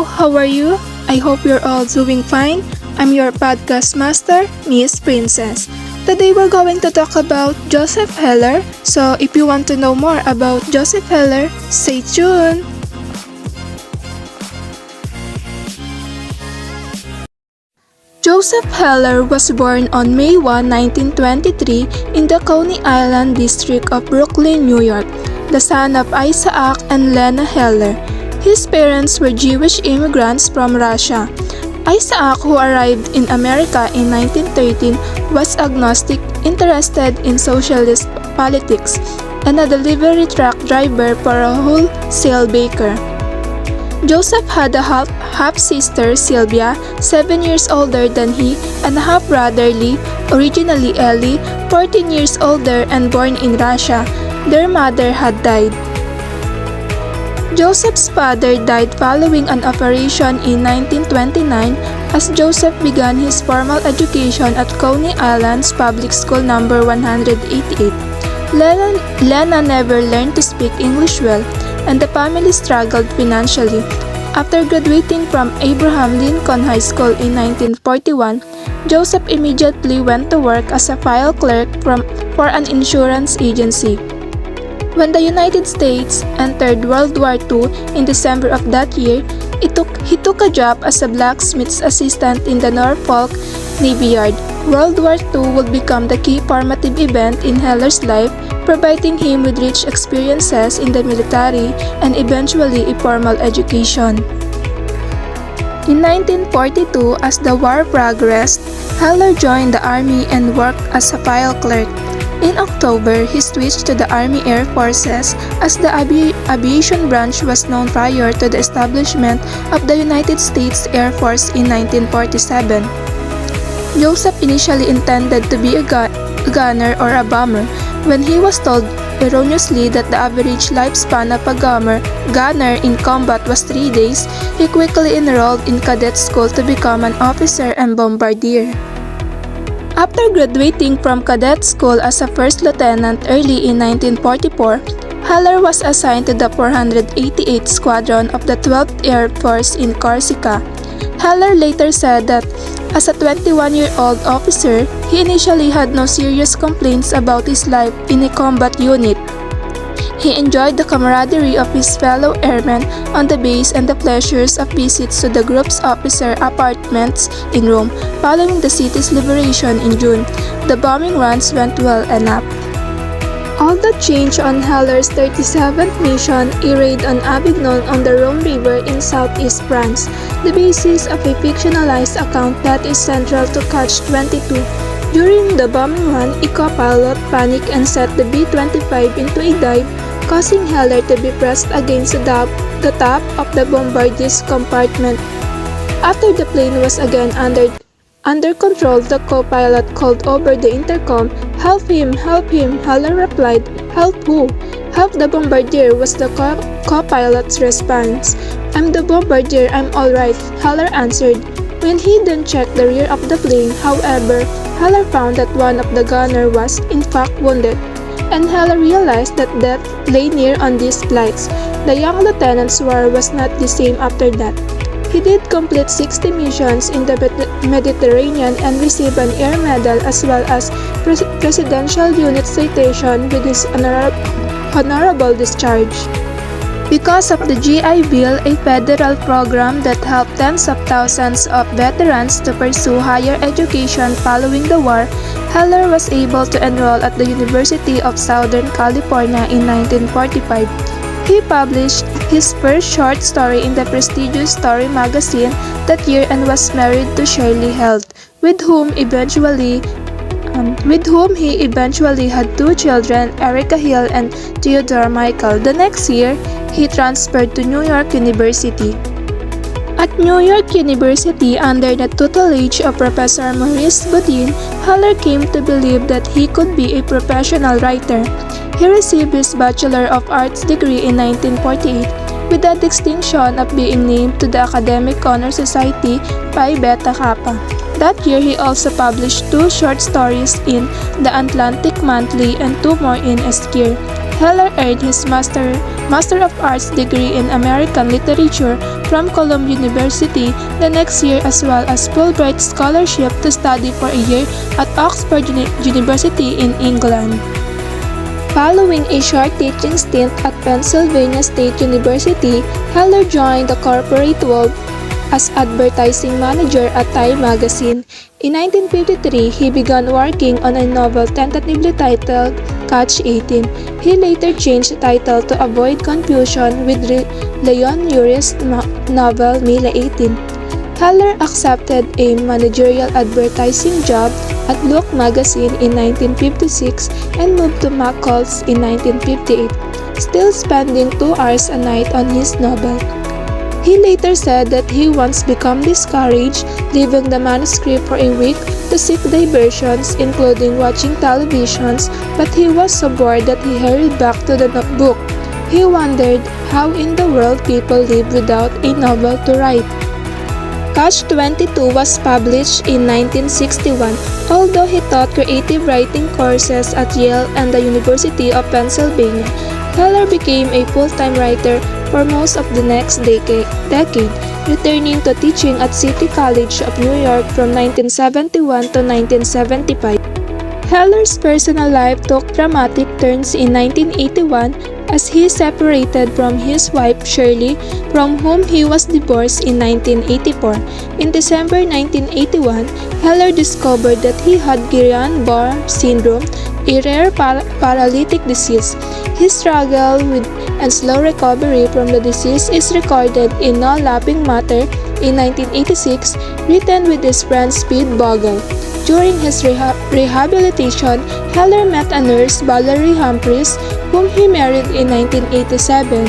Hello, how are you? I hope you're all doing fine. I'm your podcast master, Miss Princess. Today we're going to talk about Joseph Heller. So if you want to know more about Joseph Heller, stay tuned. Joseph Heller was born on May 1, 1923 in the Coney Island district of Brooklyn, New York, the son of Isaac and Lena Heller. His parents were Jewish immigrants from Russia. Isaac, who arrived in America in 1913, was agnostic, interested in socialist politics, and a delivery truck driver for a wholesale baker. Joseph had a half-sister, Sylvia, 7 years older than he, and a half-brother, Lee, originally Ellie, 14 years older and born in Russia. Their mother had died. Joseph's father died following an operation in 1929 as Joseph began his formal education at Coney Island's Public School No. 188. Lena never learned to speak English well, and the family struggled financially. After graduating from Abraham Lincoln High School in 1941, Joseph immediately went to work as a file clerk for an insurance agency. When the United States entered World War II in December of that year, he took a job as a blacksmith's assistant in the Norfolk Navy Yard. World War II would become the key formative event in Heller's life, providing him with rich experiences in the military and eventually a formal education. In 1942, as the war progressed, Heller joined the Army and worked as a file clerk. In October, he switched to the Army Air Forces as the aviation branch was known prior to the establishment of the United States Air Force in 1947. Joseph initially intended to be a gunner or a bomber. When he was told erroneously that the average lifespan of a gunner in combat was 3 days, he quickly enrolled in cadet school to become an officer and bombardier. After graduating from cadet school as a first lieutenant early in 1944, Heller was assigned to the 488th Squadron of the 12th Air Force in Corsica. Heller later said that as a 21-year-old officer, he initially had no serious complaints about his life in a combat unit. He enjoyed the camaraderie of his fellow airmen on the base and the pleasures of visits to the group's officer apartments in Rome following the city's liberation in June. The bombing runs went well enough. All that changed on Heller's 37th mission, a raid on Avignon on the Rhone River in southeast France, the basis of a fictionalized account that is central to Catch 22. During the bombing run, a co-pilot panicked and set the B-25 into a dive, causing Heller to be pressed against the top of the bombardier's compartment. After the plane was again under control, the co-pilot called over the intercom, "Help him, help him." Heller replied, "Help who?" "Help the bombardier," was the co-pilot's response. "I'm the bombardier, I'm alright," Heller answered. When he then checked the rear of the plane, however, Heller found that one of the gunners was, in fact, wounded, and Heller realized that death lay near on these flights. The young lieutenant's war was not the same after that. He did complete 60 missions in the Mediterranean and received an Air Medal as well as Presidential Unit Citation with his honorable discharge. Because of the GI Bill, a federal program that helped tens of thousands of veterans to pursue higher education following the war, Heller was able to enroll at the University of Southern California in 1945. He published his first short story in the prestigious Story magazine that year and was married to Shirley Held, with whom he eventually had 2 children, Erica Hill and Theodore Michael. The next year, he transferred to New York University. At New York University, under the tutelage of Professor Maurice Bodin, Heller came to believe that he could be a professional writer. He received his Bachelor of Arts degree in 1948 with the distinction of being named to the Academic Honor Society Phi Beta Kappa. That year, he also published 2 short stories in The Atlantic Monthly and 2 more in Esquire. Heller earned his Master of Arts degree in American Literature from Columbia University the next year, as well as Fulbright scholarship to study for a year at Oxford University in England. Following a short teaching stint at Pennsylvania State University, Heller joined the corporate world as advertising manager at Time magazine. In 1953, he began working on a novel tentatively titled Catch 18. He later changed the title to avoid confusion with Leon Urie's novel Mila 18. Heller accepted a managerial advertising job at Look magazine in 1956 and moved to McCall's in 1958, still spending 2 hours a night on his novel. He later said that he once became discouraged, leaving the manuscript for a week to seek diversions, including watching televisions, but he was so bored that he hurried back to the notebook. He wondered how in the world people live without a novel to write. Catch 22 was published in 1961, although he taught creative writing courses at Yale and the University of Pennsylvania. Heller became a full-time writer for most of the next decade, returning to teaching at City College of New York from 1971 to 1975. Heller's personal life took dramatic turns in 1981 as he separated from his wife Shirley, from whom he was divorced in 1984. In December 1981, Heller discovered that he had Guillain-Barré syndrome, a rare paralytic disease. His struggle with and slow recovery from the disease is recorded in No Laughing Matter in 1986, written with his friend Speed Bogle. During his rehabilitation, Heller met a nurse, Valerie Humphreys, whom he married in 1987.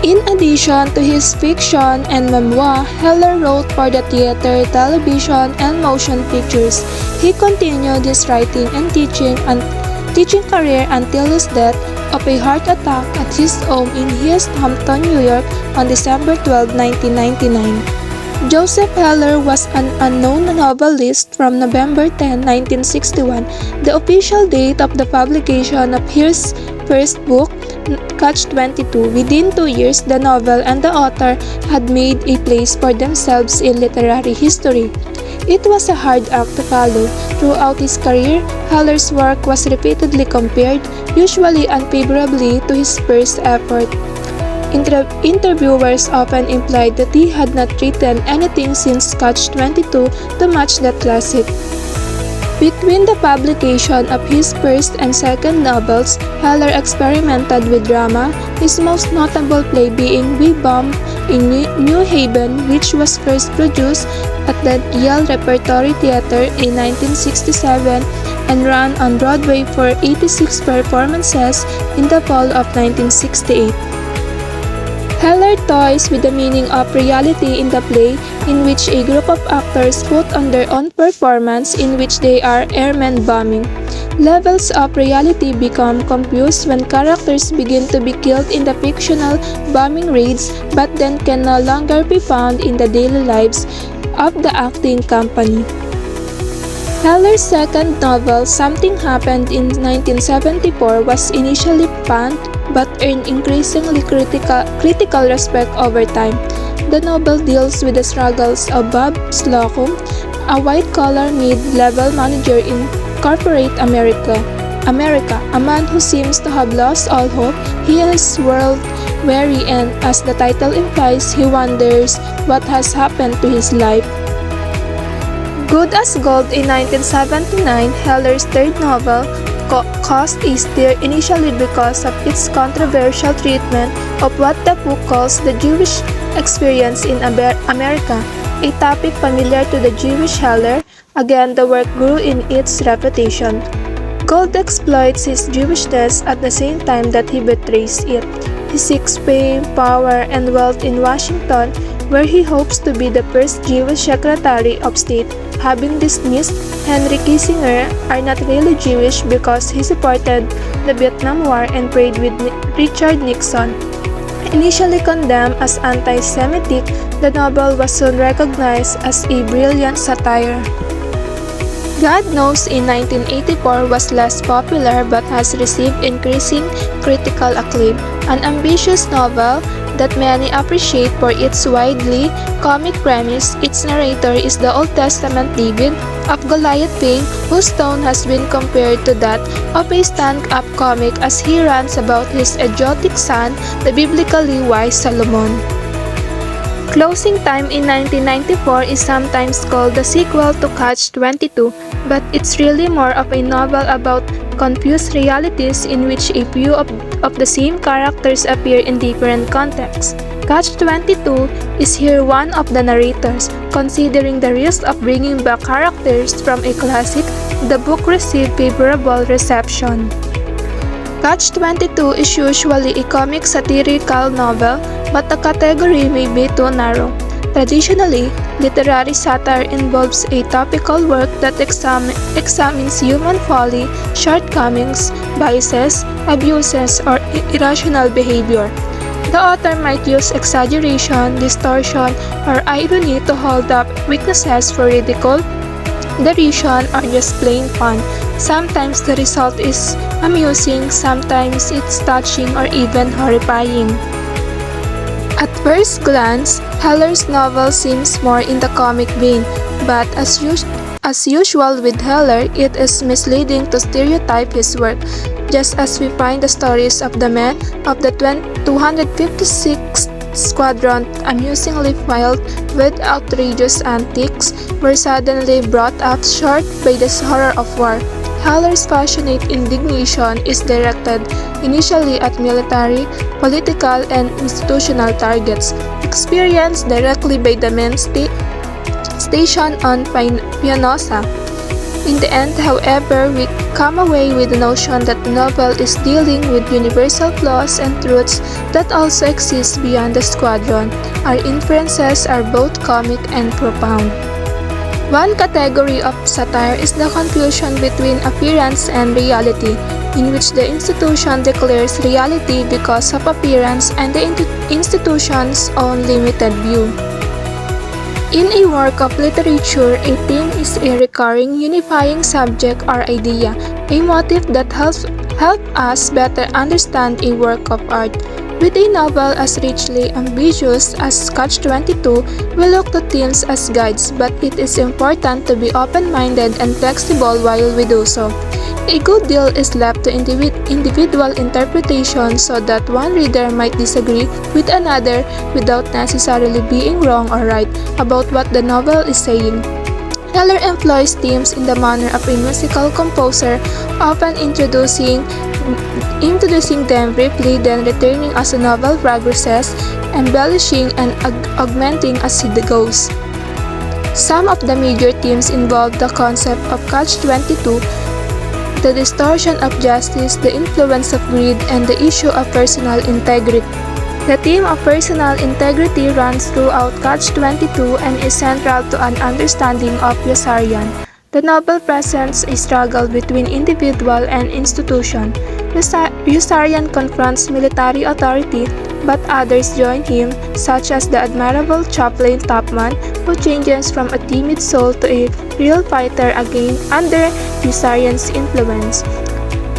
In addition to his fiction and memoir, Heller wrote for the theater, television, and motion pictures. He continued his writing and teaching career until his death of a heart attack at his home in East Hampton, New York on December 12, 1999. Joseph Heller was an unknown novelist from November 10, 1961, the official date of the publication of his first book, Catch 22. Within 2 years, the novel and the author had made a place for themselves in literary history. It was a hard act to follow. Throughout his career, Heller's work was repeatedly compared, usually unfavorably, to his first effort. Interviewers often implied that he had not written anything since Catch 22 to match that classic. Between the publication of his first and second novels, Heller experimented with drama, his most notable play being We Bomb in New Haven, which was first produced at the Yale Repertory Theater in 1967 and ran on Broadway for 86 performances in the fall of 1968. Heller toys with the meaning of reality in the play, in which a group of actors put on their own performance in which they are airmen bombing. Levels of reality become confused when characters begin to be killed in the fictional bombing raids but then can no longer be found in the daily lives of the acting company. Heller's second novel, Something Happened in 1974, was initially panned but earned increasingly critical respect over time. The novel deals with the struggles of Bob Slocum, a white-collar mid-level manager in corporate America, a man who seems to have lost all hope. He is world-weary and, as the title implies, he wonders what has happened to his life. Good as Gold in 1979, Heller's third novel, caused a stir initially because of its controversial treatment of what the book calls the Jewish experience in America, a topic familiar to the Jewish Heller. Again, the work grew in its reputation. Gold exploits his Jewishness at the same time that he betrays it. He seeks fame, power, and wealth in Washington, where he hopes to be the first Jewish Secretary of State, having dismissed Henry Kissinger, are not really Jewish because he supported the Vietnam War and prayed with Richard Nixon. Initially condemned as anti-Semitic, the novel was soon recognized as a brilliant satire. God Knows in 1984 was less popular but has received increasing critical acclaim, an ambitious novel that many appreciate for its widely comic premise. Its narrator is the Old Testament David of Goliath fame, whose tone has been compared to that of a stand-up comic as he rants about his idiotic son, the biblically wise Solomon. Closing Time in 1994 is sometimes called the sequel to Catch-22, but it's really more of a novel about confused realities in which a few of the same characters appear in different contexts. Catch-22 is here one of the narrators. Considering the risk of bringing back characters from a classic, the book received favorable reception. Catch-22 is usually a comic satirical novel, but the category may be too narrow. Traditionally, literary satire involves a topical work that examines human folly, shortcomings, biases, abuses, or irrational behavior. The author might use exaggeration, distortion, or irony to hold up weaknesses for ridicule, derision, or just plain fun. Sometimes the result is amusing, sometimes it's touching or even horrifying. At first glance, Heller's novel seems more in the comic vein, but as usual with Heller, it is misleading to stereotype his work. Just as we find the stories of the men of the 256th Squadron amusingly filled with outrageous antics, were suddenly brought up short by the horror of war. Heller's passionate indignation is directed initially at military, political, and institutional targets, experienced directly by the men stationed on Pianosa. In the end, however, we come away with the notion that the novel is dealing with universal flaws and truths that also exist beyond the squadron. Our inferences are both comic and profound. One category of satire is the confusion between appearance and reality, in which the institution declares reality because of appearance and the institution's own limited view. In a work of literature, a theme is a recurring, unifying subject or idea, a motif that helps us better understand a work of art. With a novel as richly ambiguous as Catch-22, we look to themes as guides, but it is important to be open-minded and flexible while we do so. A good deal is left to individual interpretation so that one reader might disagree with another without necessarily being wrong or right about what the novel is saying. Heller employs themes in the manner of a musical composer, often introducing them briefly, then returning as the novel progresses, embellishing and augmenting as it goes. Some of the major themes involve the concept of Catch-22, the distortion of justice, the influence of greed, and the issue of personal integrity. The theme of personal integrity runs throughout Catch-22 and is central to an understanding of Yossarian. The novel presents a struggle between individual and institution. Yossarian confronts military authority, but others join him, such as the admirable chaplain Topman, who changes from a timid soul to a real fighter again under Yossarian's influence.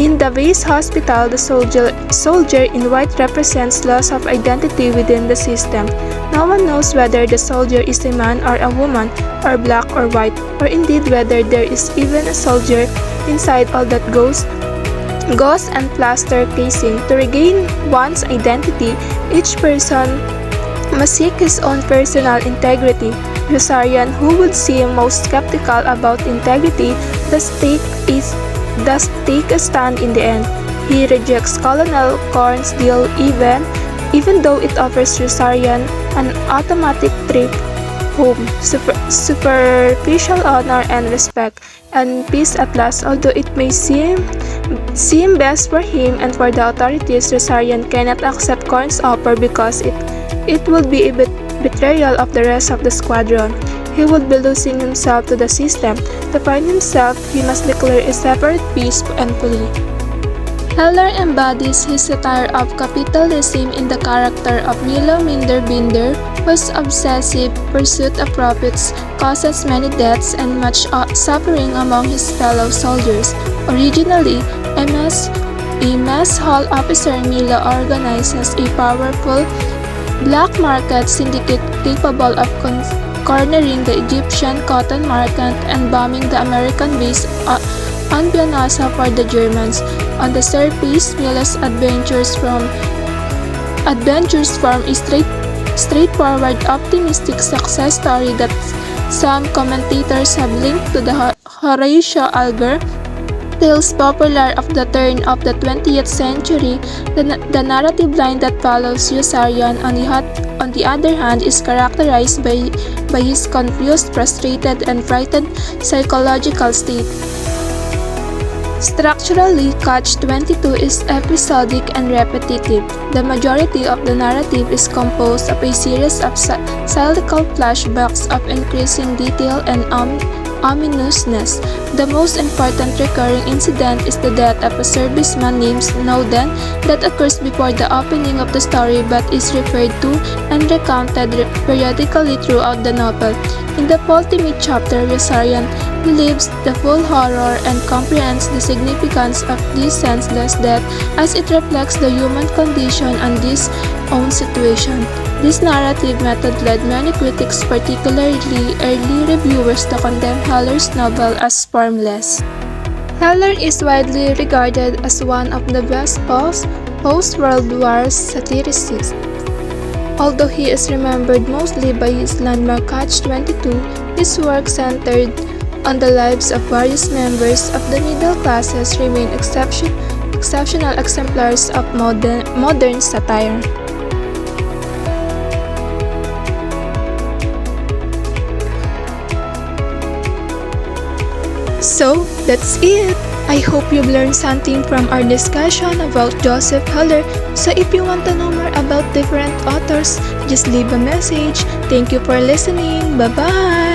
In the base hospital, the soldier in white represents loss of identity within the system. No one knows whether the soldier is a man or a woman, or black or white, or indeed whether there is even a soldier inside all that gauze and plaster casing. To regain one's identity, each person must seek his own personal integrity. Yossarian, who would seem most skeptical about integrity, does take a stand in the end. He rejects Colonel Korn's deal even though it offers Yossarian an automatic trip home, superficial honor and respect, and peace at last. Although it may seem best for him and for the authorities, Yossarian cannot accept Korn's offer because it would be a betrayal of the rest of the squadron. He would be losing himself to the system. To find himself, he must declare a separate peace and flee. Heller embodies his satire of capitalism in the character of Milo Minderbinder, whose obsessive pursuit of profits causes many deaths and much suffering among his fellow soldiers. Originally a mess hall officer, Milo organizes a powerful black market syndicate capable of cornering the Egyptian cotton market and bombing the American base on Pianosa for the Germans. On the surface, Milo's adventures form a straightforward, optimistic success story that some commentators have linked to the Horatio Alger tales popular of the turn of the 20th century. The narrative line that follows Yossarian, on the other hand, is characterized by his confused, frustrated, and frightened psychological state. Structurally, Catch-22 is episodic and repetitive. The majority of the narrative is composed of a series of cyclical flashbacks of increasing detail and ominousness. The most important recurring incident is the death of a serviceman named Snowden that occurs before the opening of the story but is referred to and recounted periodically throughout the novel. In the penultimate chapter, Yossarian relieves the full horror and comprehends the significance of this senseless death as it reflects the human condition and his own situation. This narrative method led many critics, particularly early reviewers, to condemn Heller's novel as formless. Heller is widely regarded as one of the best post-World War satirists. Although he is remembered mostly by his landmark Catch-22, his work centered on the lives of various members of the middle classes remain exceptional exemplars of modern satire. So, that's it! I hope you've learned something from our discussion about Joseph Heller. So if you want to know more about different authors, just leave a message. Thank you for listening. Bye-bye!